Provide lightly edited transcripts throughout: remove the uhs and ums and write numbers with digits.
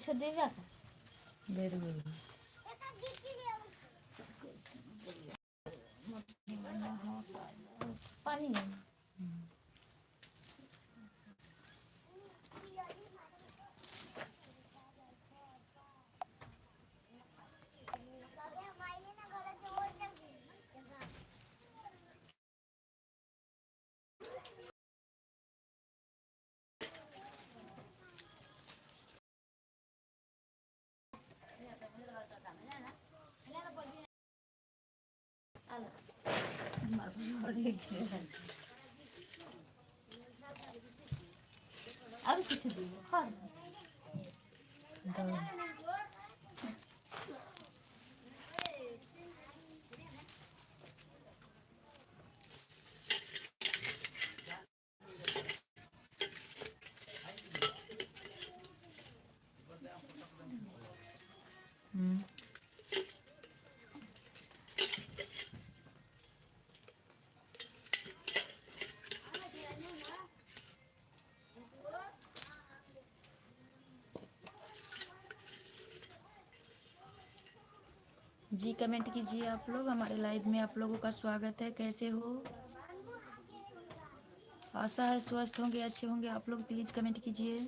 कुछ दे जाता दे दूँगी। पानी है। अभी कुछ दे हाँ जी कमेंट कीजिए आप लोग। हमारे लाइव में आप लोगों का स्वागत है। कैसे हो? आशा है स्वस्थ होंगे, अच्छे होंगे। आप लोग प्लीज़ कमेंट कीजिए।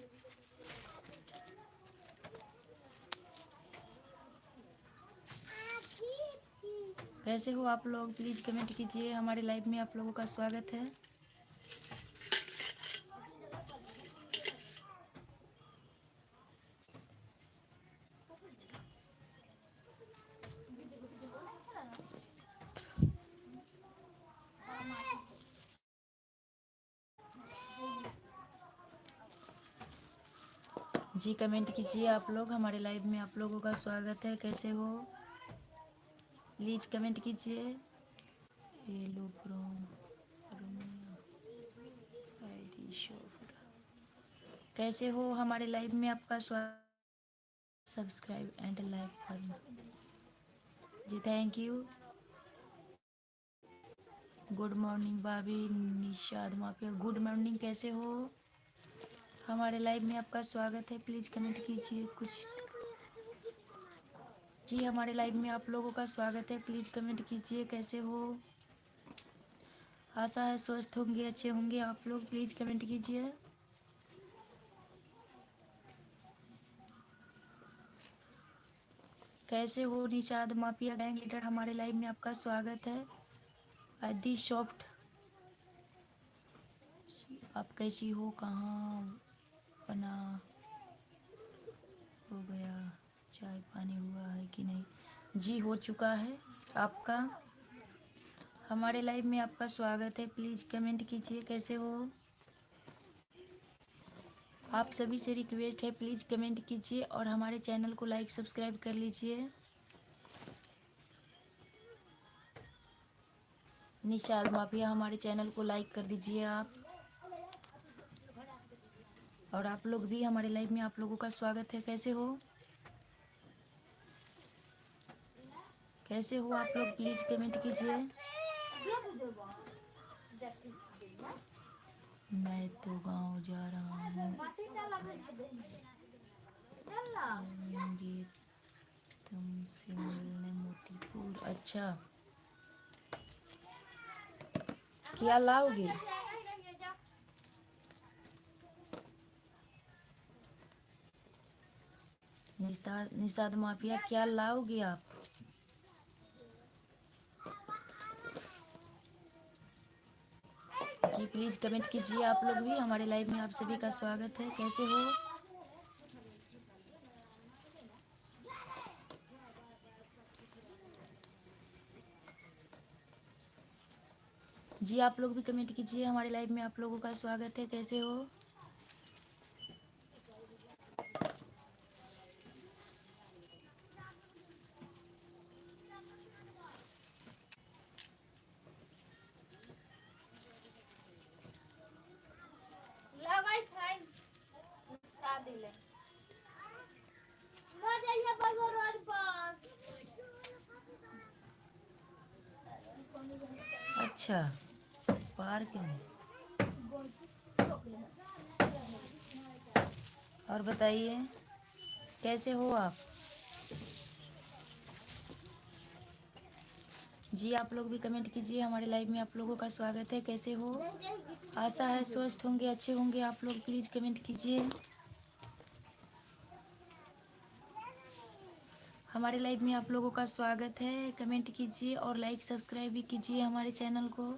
कैसे हो आप लोग? प्लीज़ कमेंट कीजिए। हमारे लाइव में आप लोगों का स्वागत है। जी कमेंट कीजिए आप लोग। हमारे लाइव में आप लोगों का स्वागत है। कैसे हो? प्लीज़ कमेंट कीजिए। हेलो फ्रॉम कैसे हो? हमारे लाइव में आपका स्वागत। सब्सक्राइब एंड लाइक करना जी। Thank you. गुड मॉर्निंग भाभी निशाद माफिया। Good morning. कैसे हो? हमारे लाइव में आपका स्वागत है। प्लीज़ कमेंट कीजिए कुछ। जी हमारे लाइव में आप लोगों का स्वागत है। प्लीज़ कमेंट कीजिए। कैसे हो? आशा है स्वस्थ होंगे, अच्छे होंगे। आप लोग प्लीज़ कमेंट कीजिए। कैसे हो? निशाद माफिया गैंग लीडर, हमारे लाइव में आपका स्वागत है। आदि सॉफ्ट, आप कैसी हो? कहाँ बना हो गया? चाय पानी हुआ है कि नहीं? जी हो चुका है आपका। हमारे लाइव में आपका स्वागत है। प्लीज़ कमेंट कीजिए। कैसे हो? आप सभी से रिक्वेस्ट है, प्लीज़ कमेंट कीजिए और हमारे चैनल को लाइक सब्सक्राइब कर लीजिए। निशाद माफिया, हमारे चैनल को लाइक कर दीजिए आप। और आप लोग भी, हमारे लाइव में आप लोगों का स्वागत है। कैसे हो? कैसे हो आप लोग? प्लीज़ कमेंट कीजिए। मैं तो गांव जा रहा हूँ, आएंगे तुमसे मिलने मोतीपुर। अच्छा, क्या लाओगे? निशाद माफिया, क्या लाओगे आप? जी प्लीज़ कमेंट कीजिए आप लोग भी। हमारे लाइव में आप सभी का स्वागत है। कैसे हो? जी आप लोग भी कमेंट कीजिए। हमारे लाइव में आप लोगों का स्वागत है। कैसे हो? अच्छा, पार्क में। और बताइए। कैसे हो आप? जी आप लोग भी कमेंट कीजिए। हमारे लाइव में आप लोगों का स्वागत है। कैसे हो? आशा है स्वस्थ होंगे, अच्छे होंगे। आप लोग प्लीज़ कमेंट कीजिए। हमारे लाइव में आप लोगों का स्वागत है। कमेंट कीजिए और लाइक सब्सक्राइब भी कीजिए हमारे चैनल को।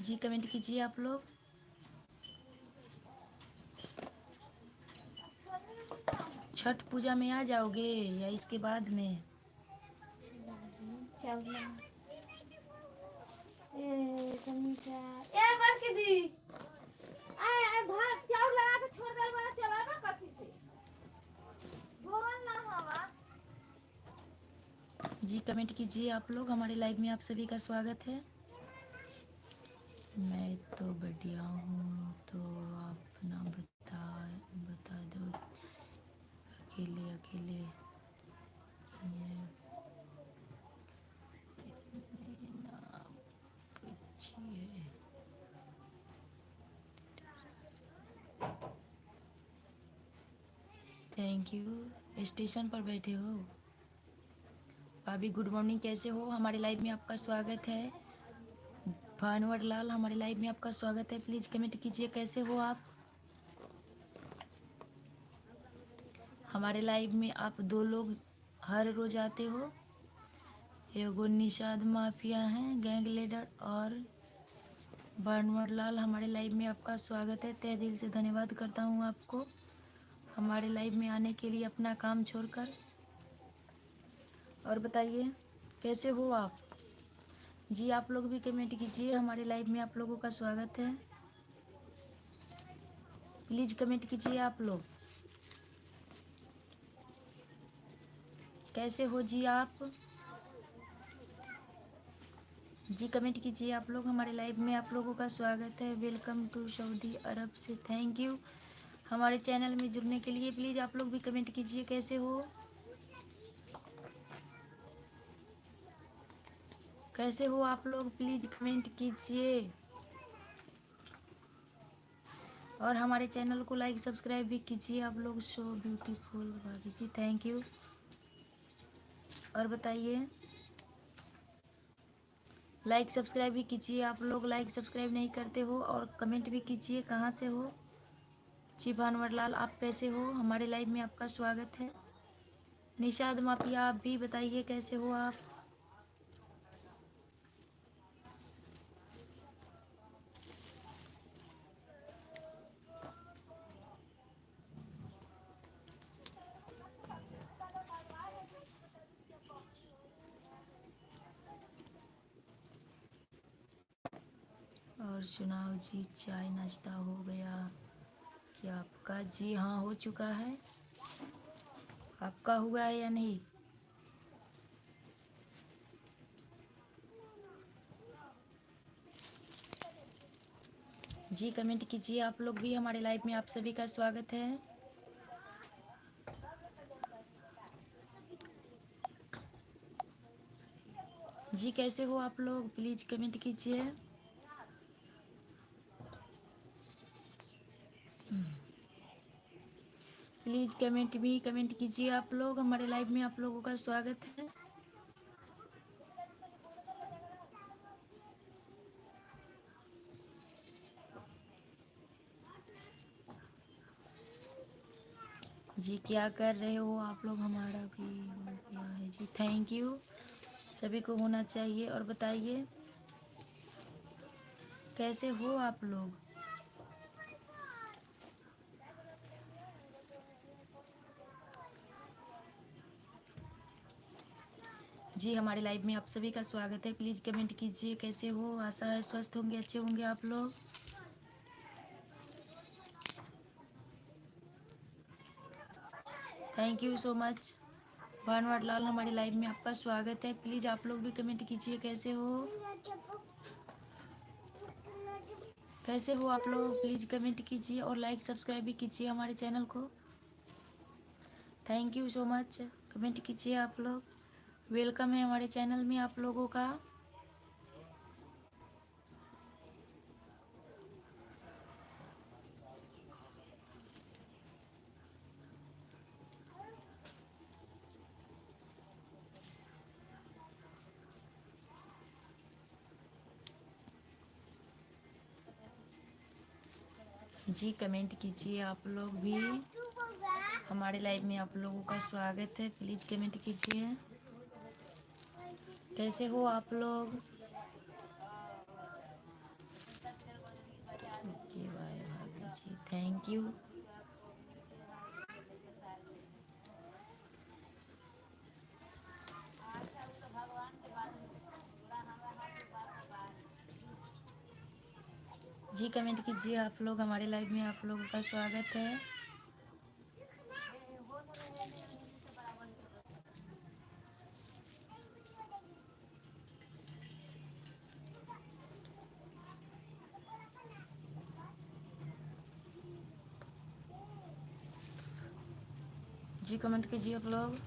जी कमेंट कीजिए आप लोग। छठ पूजा में आ जाओगे या इसके बाद में? जी कमेंट कीजिए आप लोग। हमारे लाइव में आप सभी का स्वागत है। मैं तो बढ़िया हूँ, तो अपना बता दो। अकेले अकेले ये ना पूछिए। Thank you. स्टेशन पर बैठे हो भाभी? गुड मॉर्निंग, कैसे हो? हमारे लाइव में आपका स्वागत है। भानुवर लाल, हमारे लाइव में आपका स्वागत है। प्लीज़ कमेंट कीजिए कैसे हो आप। हमारे लाइव में आप दो लोग हर रोज आते हो। एगो निषाद माफिया हैं, गैंग लीडर, और भानुवर लाल। हमारे लाइव में आपका स्वागत है। तहे दिल से धन्यवाद करता हूँ आपको हमारे लाइव में आने के लिए, अपना काम छोड़कर। और बताइए कैसे हो आप? जी आप लोग भी कमेंट कीजिए। हमारे लाइव में आप लोगों का स्वागत है। प्लीज़ कमेंट कीजिए आप लोग। कैसे हो जी आप? जी कमेंट कीजिए आप लोग। हमारे लाइव में आप लोगों का स्वागत है। वेलकम टू सऊदी अरब से। थैंक यू हमारे चैनल में जुड़ने के लिए। प्लीज़ आप लोग भी कमेंट कीजिए कैसे हो। कैसे हो आप लोग? प्लीज़ कमेंट कीजिए और हमारे चैनल को लाइक सब्सक्राइब भी कीजिए आप लोग। सो ब्यूटीफुल भाभी जी, थैंक यू। और बताइए, लाइक सब्सक्राइब भी कीजिए आप लोग। लाइक सब्सक्राइब नहीं करते हो। और कमेंट भी कीजिए कहाँ से हो। जी भानवर लाल, आप कैसे हो? हमारे लाइव में आपका स्वागत है। निषाद माफिया, आप भी बताइए कैसे हो आप। और सुनाओ जी, चाय नाश्ता हो गया क्या आपका? जी हाँ, हो चुका है। आपका हुआ है या नहीं? जी कमेंट कीजिए आप लोग भी। हमारे लाइव में आप सभी का स्वागत है। जी कैसे हो आप लोग? प्लीज़ कमेंट कीजिए। प्लीज़ कमेंट कीजिए आप लोग। हमारे लाइव में आप लोगों का स्वागत है। जी क्या कर रहे हो आप लोग? हमारा भी हो गया है जी, थैंक यू। सभी को होना चाहिए। और बताइए कैसे हो आप लोग? जी हमारे लाइव में आप सभी का स्वागत है। प्लीज़ कमेंट कीजिए कैसे हो। आशा है स्वस्थ होंगे, अच्छे होंगे आप लोग। थैंक यू सो मच भानवर लाल, हमारे लाइव में आपका स्वागत है। प्लीज़ आप लोग भी कमेंट कीजिए कैसे हो। कैसे हो आप लोग? प्लीज़ कमेंट कीजिए और लाइक सब्सक्राइब भी कीजिए हमारे चैनल को। Thank you so much. Comment कीजिए आप लोग। वेलकम है हमारे चैनल में आप लोगों का। जी कमेंट कीजिए आप लोग भी। हमारे लाइव में आप लोगों का स्वागत है। प्लीज़ कमेंट कीजिए। कैसे हो आप लोग? ओके बाय भाभी जी, थैंक यू। जी कमेंट कीजिए आप लोग। हमारे लाइव में आप लोगों का स्वागत है। जी कमेंट कीजिए आप लोग।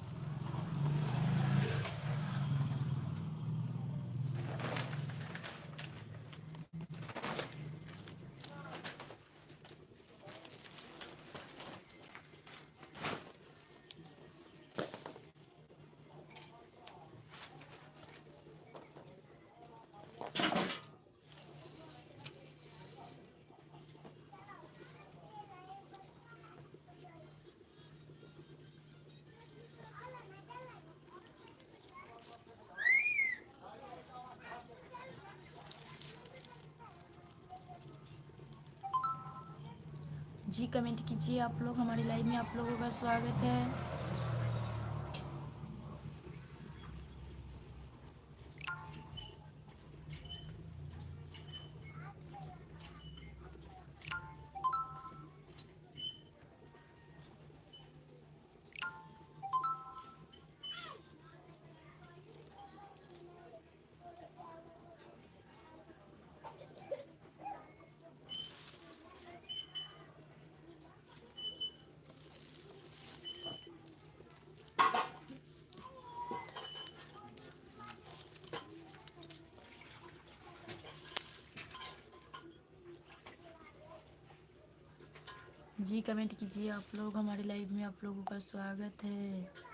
जी कमेंट कीजिए आप लोग। हमारे लाइव में आप लोगों का स्वागत है। जी कमेंट कीजिए आप लोग। हमारे लाइव में आप लोगों का स्वागत है।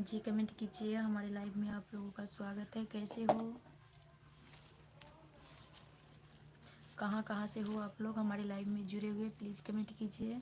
जी कमेंट कीजिए। हमारे लाइव में आप लोगों का स्वागत है। कैसे हो? कहाँ कहाँ से हो आप लोग हमारे लाइव में जुड़े हुए? प्लीज़ कमेंट कीजिए।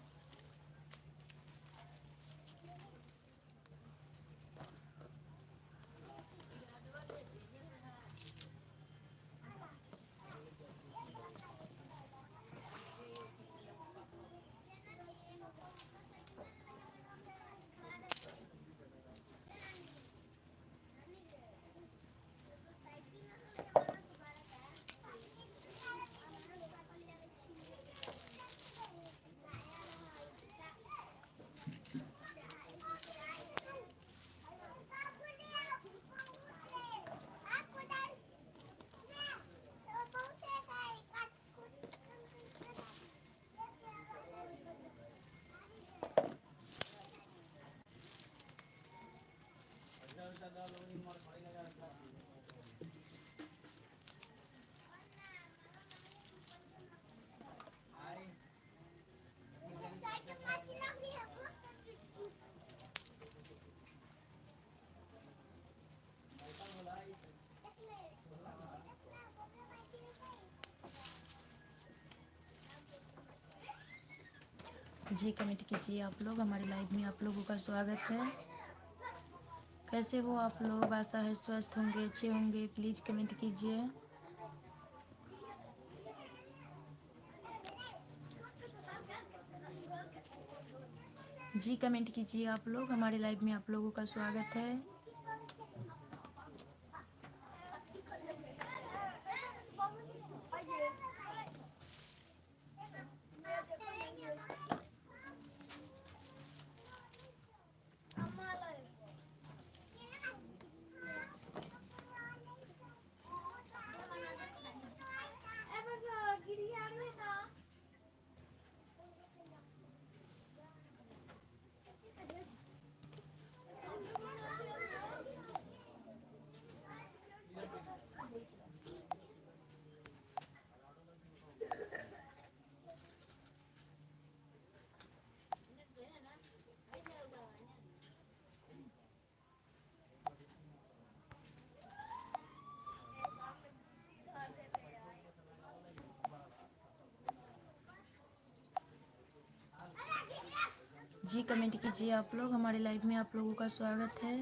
जी कमेंट कीजिए आप लोग। हमारे लाइव में आप लोगों का स्वागत है। कैसे हो आप लोग? आशा है स्वस्थ होंगे, अच्छे होंगे। प्लीज़ कमेंट कीजिए। जी कमेंट कीजिए आप लोग, हमारे लाइव में आप लोगों का स्वागत है। जी कमेंट कीजिए आप लोग, हमारे लाइव में आप लोगों का स्वागत है।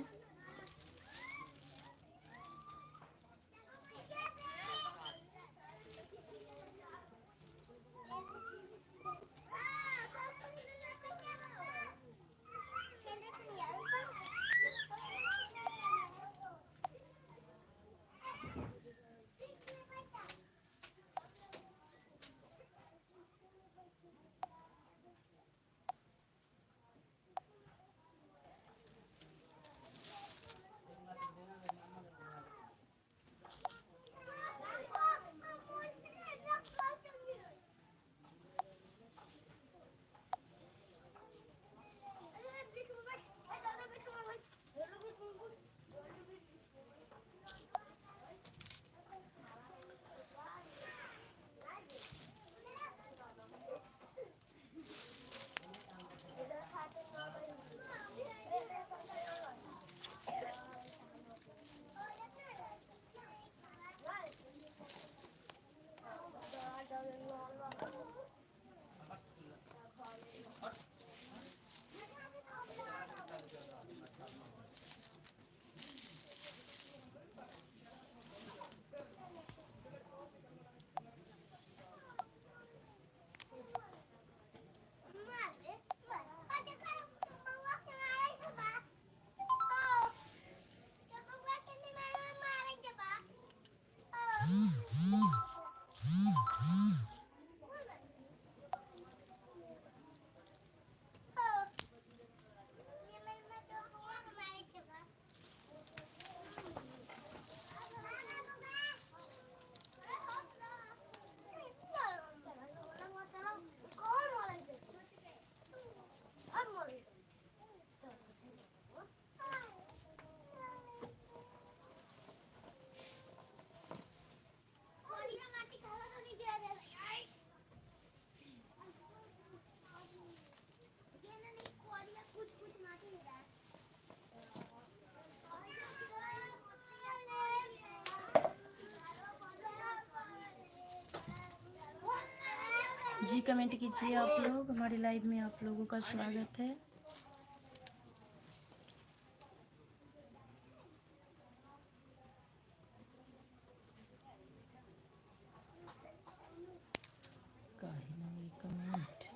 जी कमेंट कीजिए आप लोग, हमारे लाइव में आप लोगों का स्वागत है। काहे ना ये कमेंट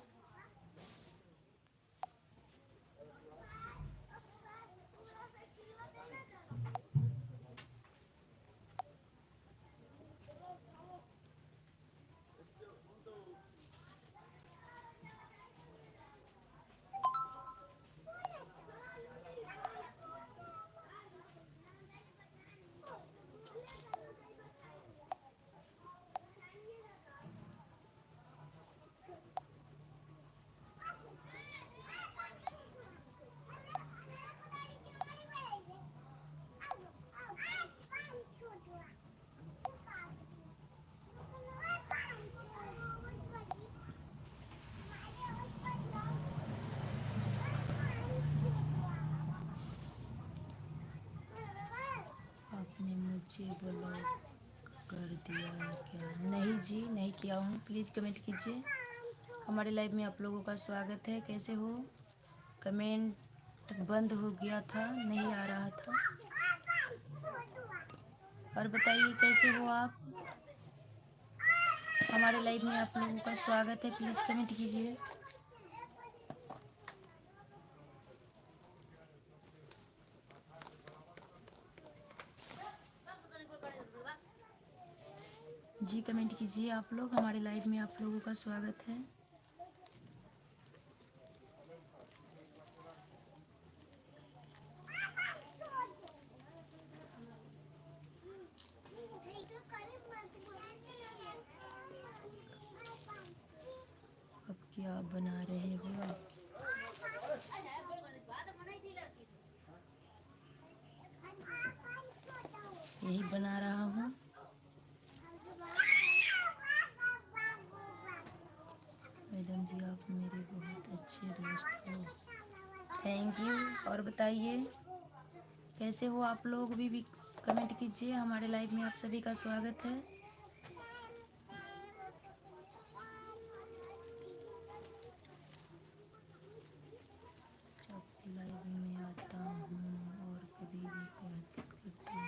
आपने मुझे ब्लॉक कर दिया क्या? नहीं जी, नहीं किया हूँ। प्लीज़ कमेंट कीजिए, हमारे लाइव में आप लोगों का स्वागत है। कैसे हो? कमेंट बंद हो गया था, नहीं आ रहा था। और बताइए कैसे हो आप? हमारे लाइव में आप लोगों का स्वागत है। प्लीज़ कमेंट कीजिए। जी कमेंट कीजिए आप लोग। हमारे लाइव में आप लोगों का स्वागत है। अब क्या बना रहे हो? यही बना रहा हूँ। मैडम जी आप मेरे बहुत अच्छे दोस्त हो। Thank you. और बताइए कैसे हो आप लोग भी कमेंट कीजिए। हमारे लाइव में आप सभी का स्वागत है। आपके लाइव में आता हूँ और कभी भी करती हूँ।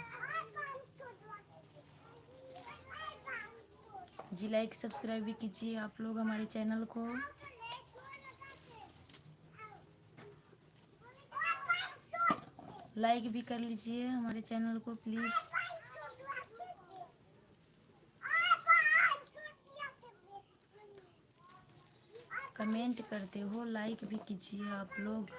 जी लाइक सब्सक्राइब भी कीजिए आप लोग हमारे चैनल को। लाइक भी कर लीजिए हमारे चैनल को प्लीज़। कमेंट करते हो, लाइक भी कीजिए आप लोग।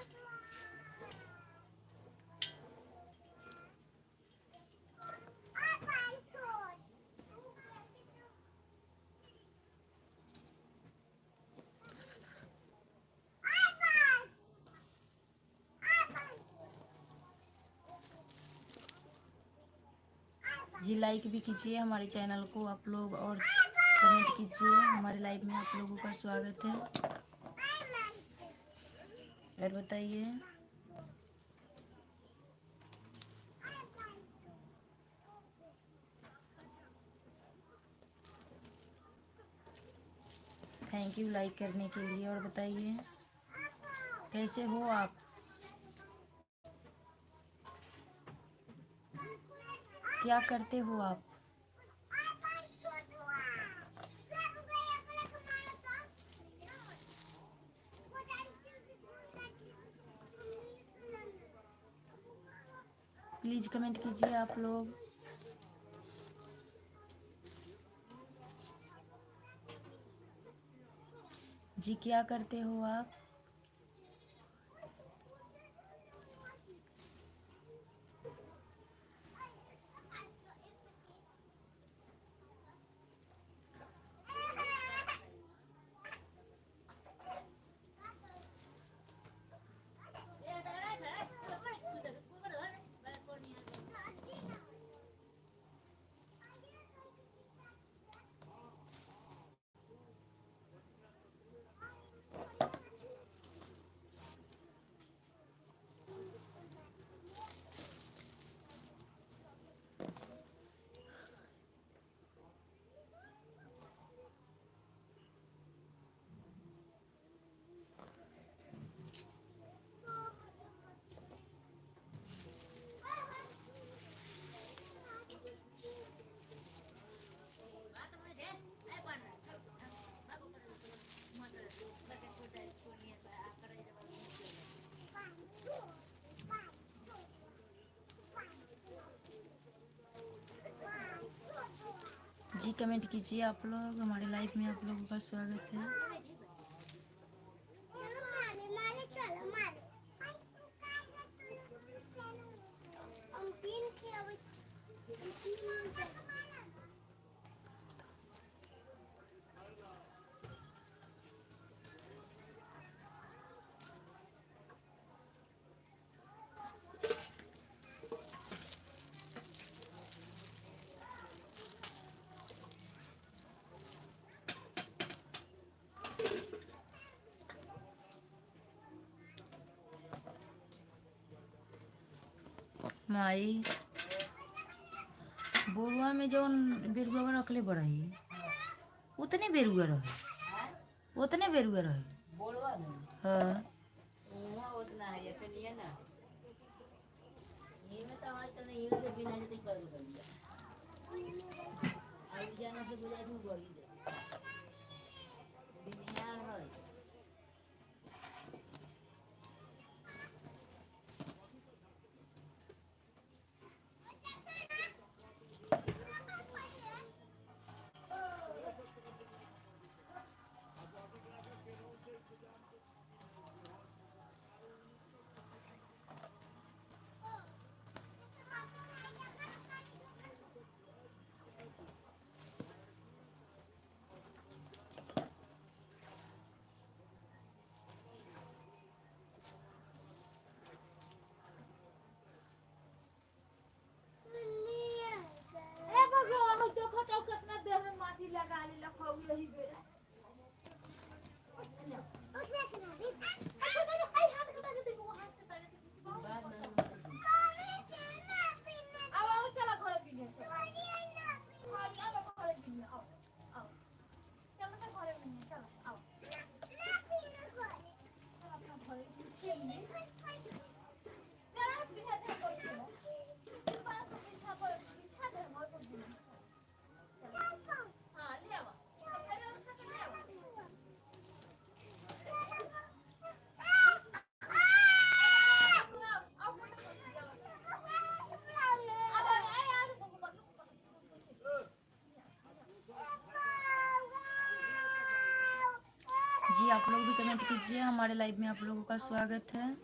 जी लाइक भी कीजिए हमारे चैनल को आप लोग और कमेंट कीजिए। हमारे लाइव में आप लोगों का स्वागत है। और बताइए थैंक यू लाइक करने के लिए। और बताइए कैसे हो आप? क्या करते हो आप? प्लीज़ कमेंट कीजिए आप लोग। जी क्या करते हो आप? जी कमेंट कीजिए आप लोग। हमारे लाइव में आप लोगों का स्वागत है। माई बोरुआ में जौन बेरुआ रखले बड़ाई उतने बेरुआ रहे। उतने बेरुआ रहे। हाँ उतना है ये तो नहीं है ना। ये में तो आज तो नहीं ये तो बिना जैसे कर दूँगा। आई जाना से बुला दूँ बोली दे। बिना है। जी आप लोग भी कमेंट कीजिए, हमारे लाइव में आप लोगों का स्वागत है।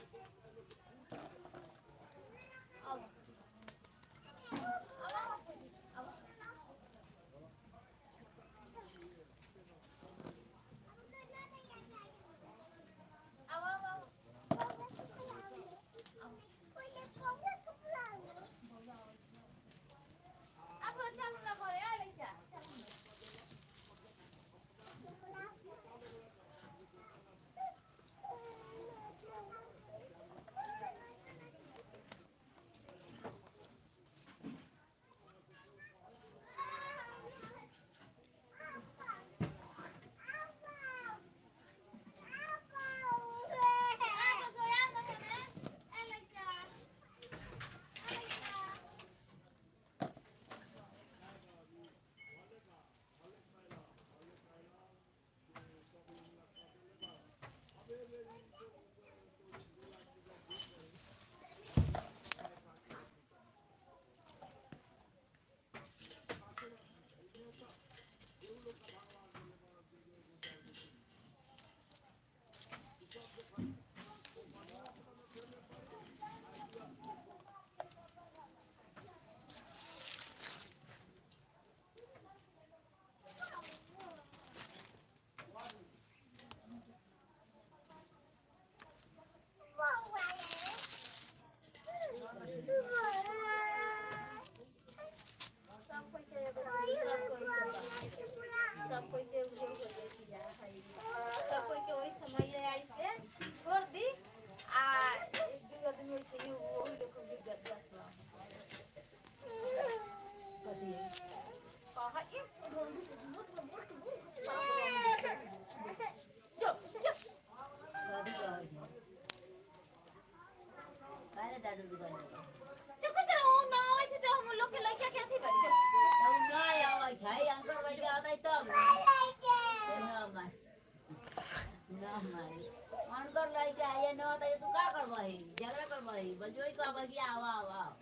अनकर लड़के आइए न तो तू का करबही, झगड़ा करबही, बलजोरी कहबही कि आओ आओ आओ।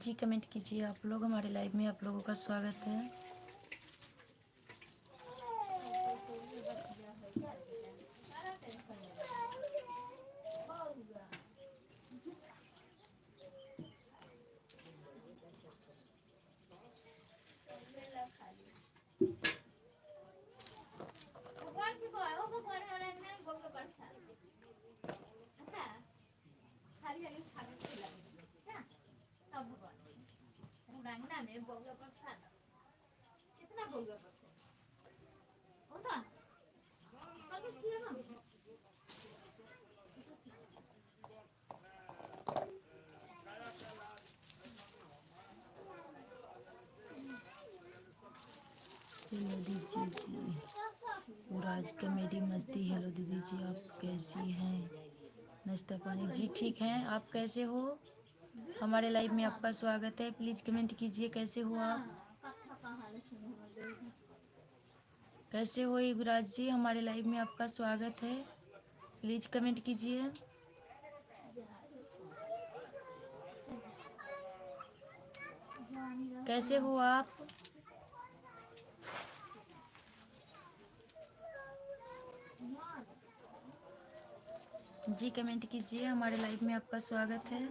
जी कमेंट कीजिए आप लोग, हमारे लाइव में आप लोगों का स्वागत है। हेलो दीदी जी, पूरा आज कॉमेडी मस्ती। हेलो दीदी जी, आप कैसी हैं? नाश्ता पानी जी ठीक हैं, आप कैसे हो? हमारे लाइव में आपका स्वागत है। प्लीज़ कमेंट कीजिए कैसे हो आप, कैसे हो युवराज जी? हमारे लाइव में आपका स्वागत है, प्लीज़ कमेंट कीजिए। कैसे हो आप? जी कमेंट कीजिए, हमारे लाइव में आपका स्वागत है।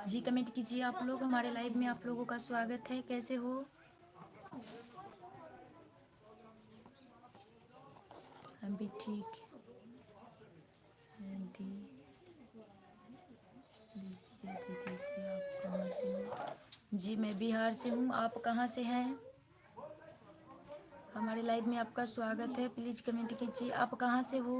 जी कमेंट कीजिए आप लोग। हमारे लाइव में आप लोगों का स्वागत है। कैसे हो? हम भी ठीक हैं। दीजिए आप कहाँ से हो? जी मैं बिहार से हूँ। आप कहाँ से हैं? हमारे लाइव में आपका स्वागत है। प्लीज़ कमेंट कीजिए आप कहाँ से हो?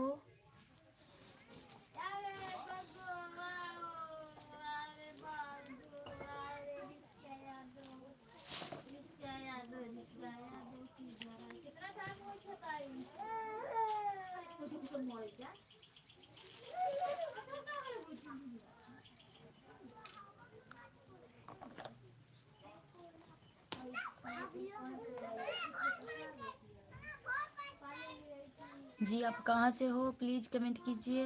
जी आप कहाँ से हो? प्लीज़ कमेंट कीजिए।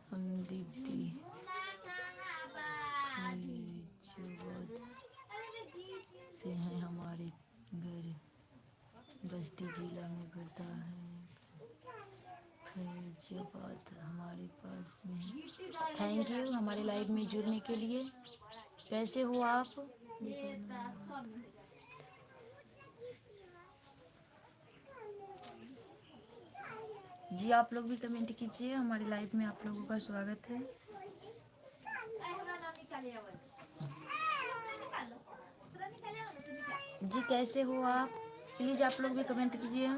हम दीदी फैजाबाद से हैं। हमारे घर बस्ती जिला में पड़ता है। फैजाबाद हमारे पास में है। थैंक यू हमारे लाइव में जुड़ने के लिए। कैसे हो आप? जी आप लोग भी कमेंट कीजिए। हमारे लाइव में आप लोगों का स्वागत है। जी कैसे हो आप? प्लीज़ आप लोग भी कमेंट कीजिए।